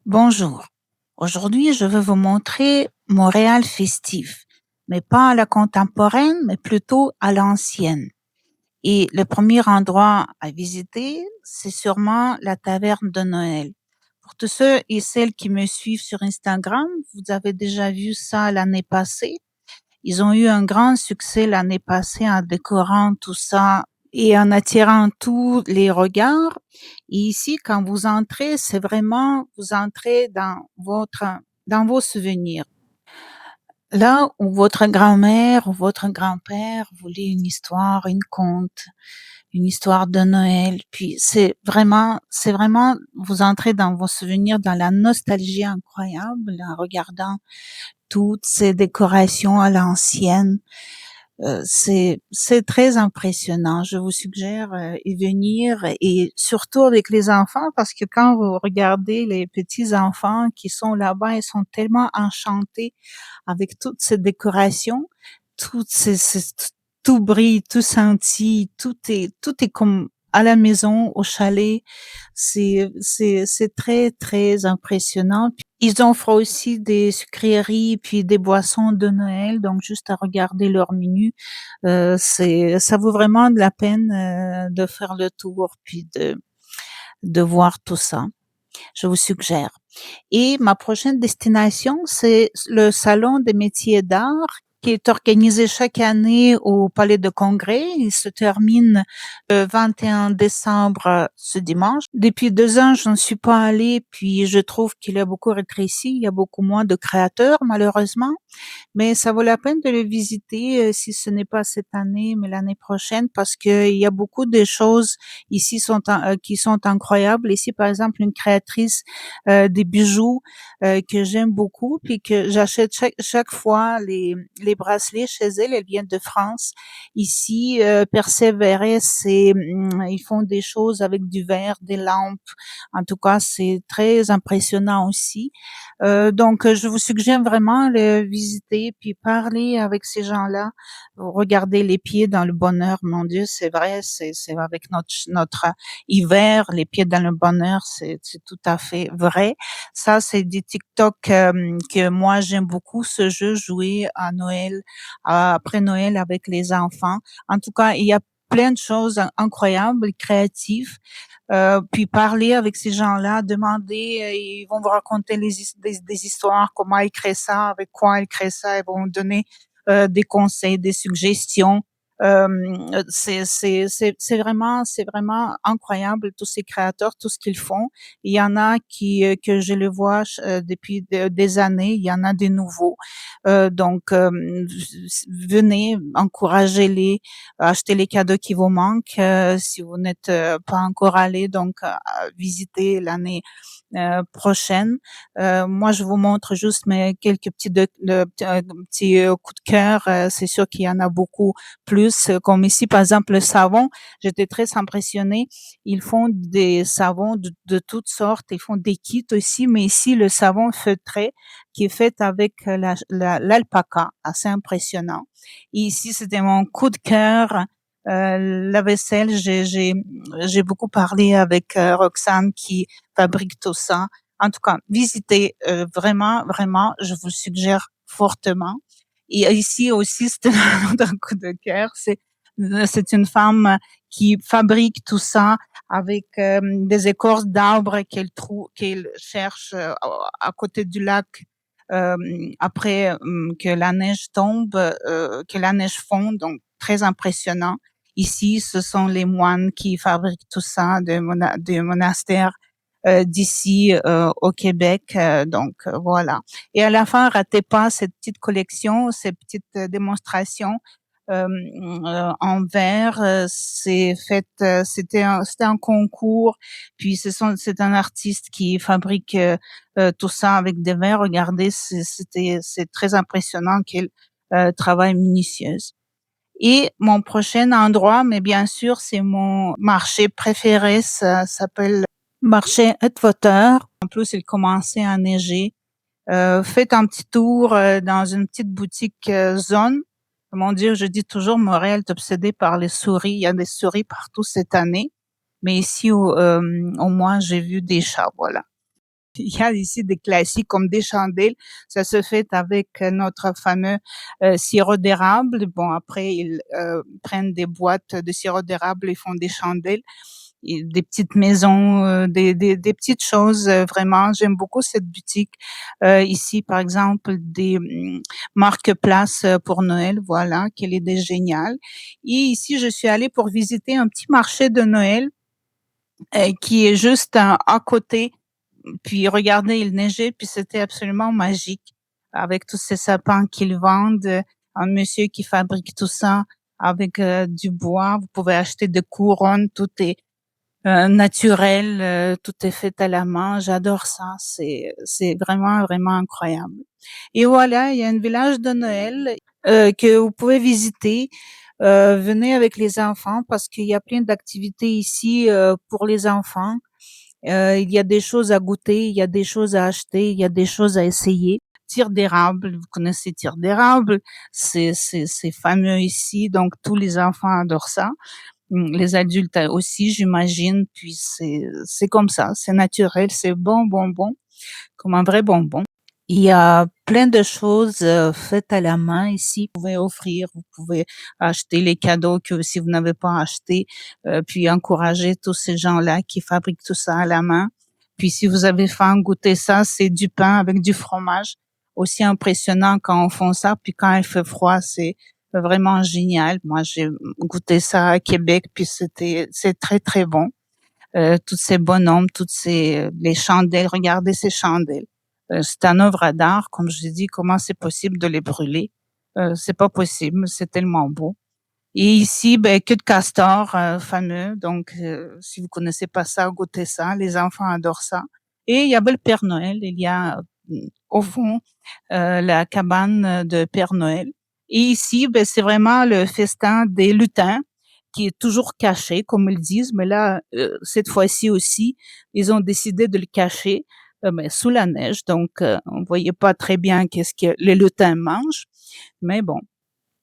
Bonjour. Aujourd'hui, je veux vous montrer Montréal festif, mais pas à la contemporaine, mais plutôt à l'ancienne. Et le premier endroit à visiter, c'est sûrement la taverne de Noël. Pour tous ceux et celles qui me suivent sur Instagram, vous avez déjà vu ça l'année passée. Ils ont eu un grand succès l'année passée en décorant tout ça et en attirant tous les regards. Et ici, quand vous entrez, c'est vraiment, vous entrez dans vos souvenirs. Là où votre grand-mère ou votre grand-père voulait une histoire, une conte, une histoire de Noël. Puis c'est vraiment, vous entrez dans vos souvenirs, dans la nostalgie incroyable en regardant toutes ces décorations à l'ancienne. C'est très impressionnant. Je vous suggère y venir et surtout avec les enfants parce que quand vous regardez les petits enfants qui sont là-bas, ils sont tellement enchantés avec toutes ces décorations, toutes tout brille, tout scintille, tout est comme à la maison, au chalet. C'est très, très impressionnant. Puis, ils offrent aussi des sucreries puis des boissons de Noël, donc juste à regarder leur menu, ça vaut vraiment de la peine de faire le tour puis de voir tout ça. Je vous suggère. Et ma prochaine destination, c'est le Salon des métiers d'art qui est organisé chaque année au Palais de Congrès. Il se termine le 21 décembre, ce dimanche. Depuis 2 ans, je ne suis pas allée, puis je trouve qu'il a beaucoup rétréci. Il y a beaucoup moins de créateurs, malheureusement. Mais ça vaut la peine de le visiter si ce n'est pas cette année, mais l'année prochaine, parce qu'il y a beaucoup de choses ici qui sont incroyables. Ici, par exemple, une créatrice des bijoux que j'aime beaucoup, puis que j'achète chaque fois les bracelets chez elle. Elle vient de France. Ici, Persévérer, ils font des choses avec du verre, des lampes. En tout cas, c'est très impressionnant aussi. Donc, je vous suggère vraiment le visiter puis parler avec ces gens-là. Regarder les pieds dans le bonheur, mon Dieu, c'est vrai, c'est avec notre hiver, les pieds dans le bonheur, c'est tout à fait vrai. Ça, c'est du TikTok que moi j'aime beaucoup ce jeu jouer à Noël, après Noël avec les enfants. En tout cas, il y a plein de choses incroyables, créatives. Puis parler avec ces gens-là, demander, ils vont vous raconter des histoires, comment ils créent ça, avec quoi ils créent ça, ils vont vous donner des conseils, des suggestions. Euh, c'est vraiment incroyable tous ces créateurs, tout ce qu'ils font. Il y en a que je le vois depuis des années, il y en a des nouveaux. Donc venez, encouragez-les, achetez les cadeaux qui vous manquent si vous n'êtes pas encore allé, donc visiter l'année prochaine. Moi, je vous montre juste mes quelques petits coups de cœur. C'est sûr qu'il y en a beaucoup plus. Comme ici, par exemple, le savon. J'étais très impressionnée. Ils font des savons de toutes sortes. Ils font des kits aussi, mais ici, le savon feutré qui est fait avec l'alpaca. Assez impressionnant. Et ici, c'était mon coup de cœur. La vaisselle, j'ai beaucoup parlé avec Roxane qui fabrique tout ça. En tout cas, visitez vraiment, vraiment, je vous le suggère fortement. Et ici aussi, c'est un autre coup de cœur. C'est une femme qui fabrique tout ça avec des écorces d'arbres qu'elle cherche à côté du lac euh, après que la neige tombe, que la neige fond. Donc, très impressionnant. Ici, ce sont les moines qui fabriquent tout ça des monastères d'ici au Québec. Donc voilà. Et à la fin, ratez pas cette petite collection, ces petites démonstrations en verre. C'était un concours. Puis c'est un artiste qui fabrique tout ça avec des verres. Regardez, c'est très impressionnant quel travail minutieuse. Et mon prochain endroit, mais bien sûr, c'est mon marché préféré. Ça s'appelle Marché Edgewater. En plus, il commençait à neiger. Faites un petit tour dans une petite boutique zone. Mon Dieu, je dis toujours, Montréal est obsédé par les souris. Il y a des souris partout cette année. Mais ici, au moins, j'ai vu des chats, voilà. Il y a ici des classiques comme des chandelles. Ça se fait avec notre fameux sirop d'érable. Bon, après, ils prennent des boîtes de sirop d'érable et font des chandelles. Et des petites maisons, des petites choses, vraiment. J'aime beaucoup cette boutique. Ici, par exemple, des marque-places pour Noël, voilà, quelle idée géniale. Et ici, je suis allée pour visiter un petit marché de Noël qui est juste à côté. Puis regardez, il neigeait, puis c'était absolument magique avec tous ces sapins qu'ils vendent. Un monsieur qui fabrique tout ça avec du bois. Vous pouvez acheter des couronnes, tout est naturel, tout est fait à la main. J'adore ça. C'est vraiment vraiment incroyable. Et voilà, il y a un village de Noël que vous pouvez visiter. Venez avec les enfants parce qu'il y a plein d'activités ici pour les enfants. Il y a des choses à goûter, il y a des choses à acheter, il y a des choses à essayer. Tir d'érable, vous connaissez tir d'érable, c'est fameux ici, donc tous les enfants adorent ça. Les adultes aussi, j'imagine, puis c'est comme ça, c'est naturel, c'est bon, bon, bon, comme un vrai bonbon. Il y a plein de choses faites à la main ici. Vous pouvez offrir, vous pouvez acheter les cadeaux que si vous n'avez pas acheté, puis encourager tous ces gens-là qui fabriquent tout ça à la main. Puis si vous avez faim, goûtez ça, c'est du pain avec du fromage. Aussi impressionnant quand on fait ça, puis quand il fait froid, c'est vraiment génial. Moi, j'ai goûté ça à Québec, puis c'est très, très bon. Tous ces bonhommes, toutes ces les chandelles, regardez ces chandelles. C'est un œuvre d'art, comme je dis, comment c'est possible de les brûler? C'est pas possible, c'est tellement beau. Et ici, ben, queue de castor, fameux. Donc, si vous connaissez pas ça, goûtez ça. Les enfants adorent ça. Et il y avait le Père Noël. Il y a au fond la cabane de Père Noël. Et ici, ben, c'est vraiment le festin des lutins qui est toujours caché, comme ils disent. Mais là, cette fois-ci aussi, ils ont décidé de le cacher mais sous la neige. Donc, on voyait pas très bien qu'est-ce que les lutins mangent. Mais bon,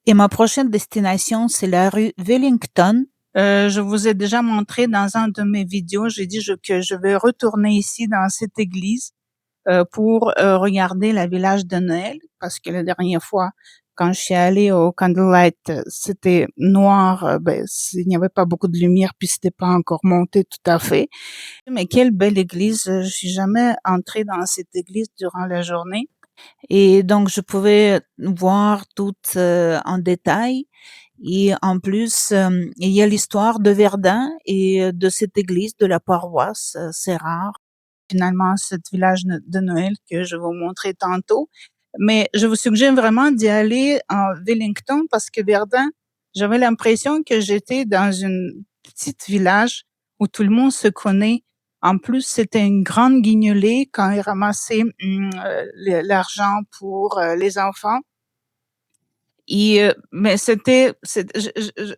et ma prochaine destination, c'est la rue Wellington. Je vous ai déjà montré dans un de mes vidéos, j'ai dit que je vais retourner ici dans cette église pour regarder la village de Noël, parce que la dernière fois, quand je suis allée au Candlelight, c'était noir, ben, il n'y avait pas beaucoup de lumière, puis c'était pas encore monté tout à fait. Mais quelle belle église! Je suis jamais entrée dans cette église durant la journée. Et donc, je pouvais voir tout en détail. Et en plus, il y a l'histoire de Verdun et de cette église, de la paroisse. C'est rare, finalement, ce village de Noël que je vais vous montrer tantôt. Mais je vous suggère vraiment d'y aller en Wellington parce que Verdun, j'avais l'impression que j'étais dans une petite village où tout le monde se connaît. En plus, c'était une grande guignolée quand ils ramassaient l'argent pour les enfants. Et, mais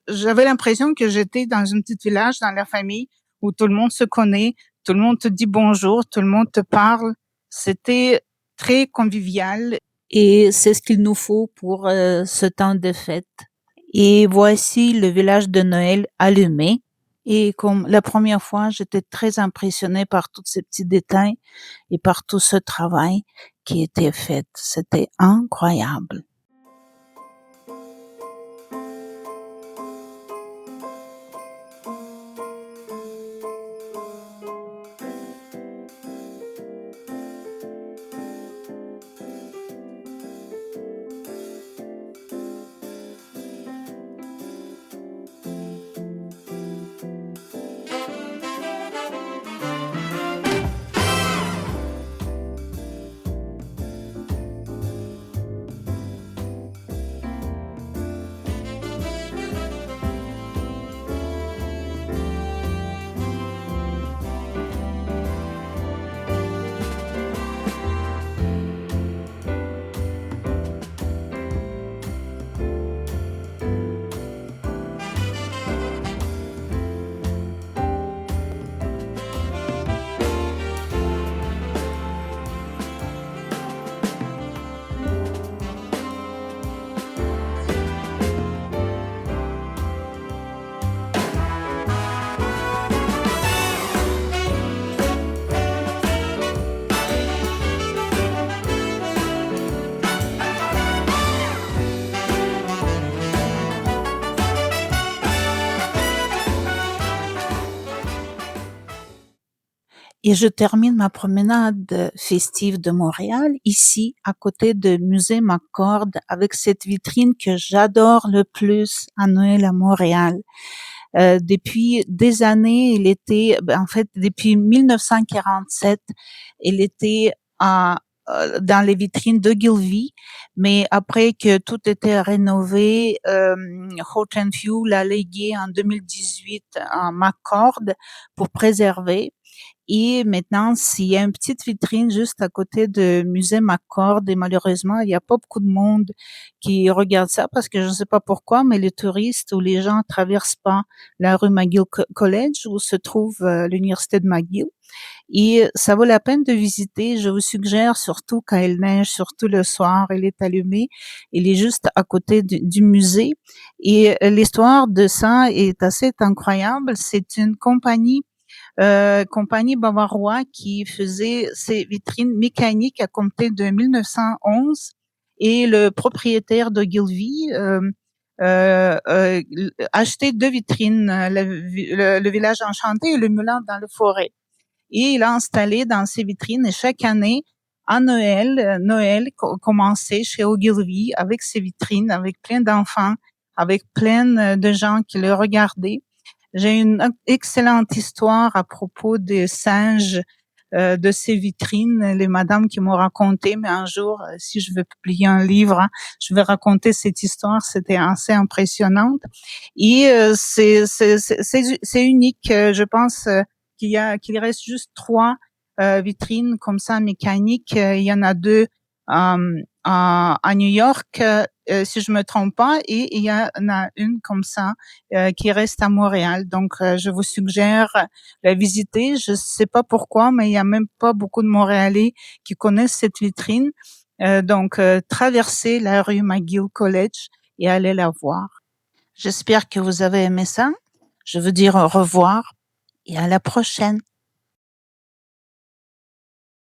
j'avais l'impression que j'étais dans une petite village, dans la famille, où tout le monde se connaît, tout le monde te dit bonjour, tout le monde te parle. C'était très convivial et c'est ce qu'il nous faut pour ce temps de fête. Et voici le village de Noël allumé. Et comme la première fois, j'étais très impressionnée par tous ces petits détails et par tout ce travail qui était fait. C'était incroyable. et je termine ma promenade festive de Montréal, ici, à côté du musée McCord, avec cette vitrine que j'adore le plus à Noël à Montréal. Depuis des années, en fait, depuis 1947, il était dans les vitrines de Gilvy, mais après que tout était rénové, Horton View l'a légué en 2018 à McCord pour préserver. Et maintenant, s'il y a une petite vitrine juste à côté du musée McCord, et malheureusement, il n'y a pas beaucoup de monde qui regarde ça parce que je ne sais pas pourquoi, mais les touristes ou les gens ne traversent pas la rue McGill College où se trouve l'université de McGill. Et ça vaut la peine de visiter. Je vous suggère, surtout quand il neige, surtout le soir, il est allumé. Il est juste à côté du musée. Et l'histoire de ça est assez incroyable. C'est une compagnie bavaroise qui faisait ses vitrines mécaniques à compter de 1911 et le propriétaire de Gilvy achetait deux vitrines, le village enchanté et le moulin dans la forêt. Et il a installé dans ses vitrines et chaque année, à Noël commençait chez Ogilvy avec ses vitrines, avec plein d'enfants, avec plein de gens qui le regardaient. J'ai une excellente histoire à propos des singes de ces vitrines, les madames qui m'ont raconté, mais un jour, si je veux publier un livre, hein, je vais raconter cette histoire, c'était assez impressionnante. Et c'est unique, je pense qu'il reste juste trois vitrines comme ça mécaniques. Il y en a deux à New York, si je me trompe pas, et il y en a une comme ça qui reste à Montréal. Donc, je vous suggère la visiter. Je sais pas pourquoi, mais il y a même pas beaucoup de Montréalais qui connaissent cette vitrine. Donc, traversez la rue McGill College et allez la voir. J'espère que vous avez aimé ça. Je veux dire au revoir et à la prochaine.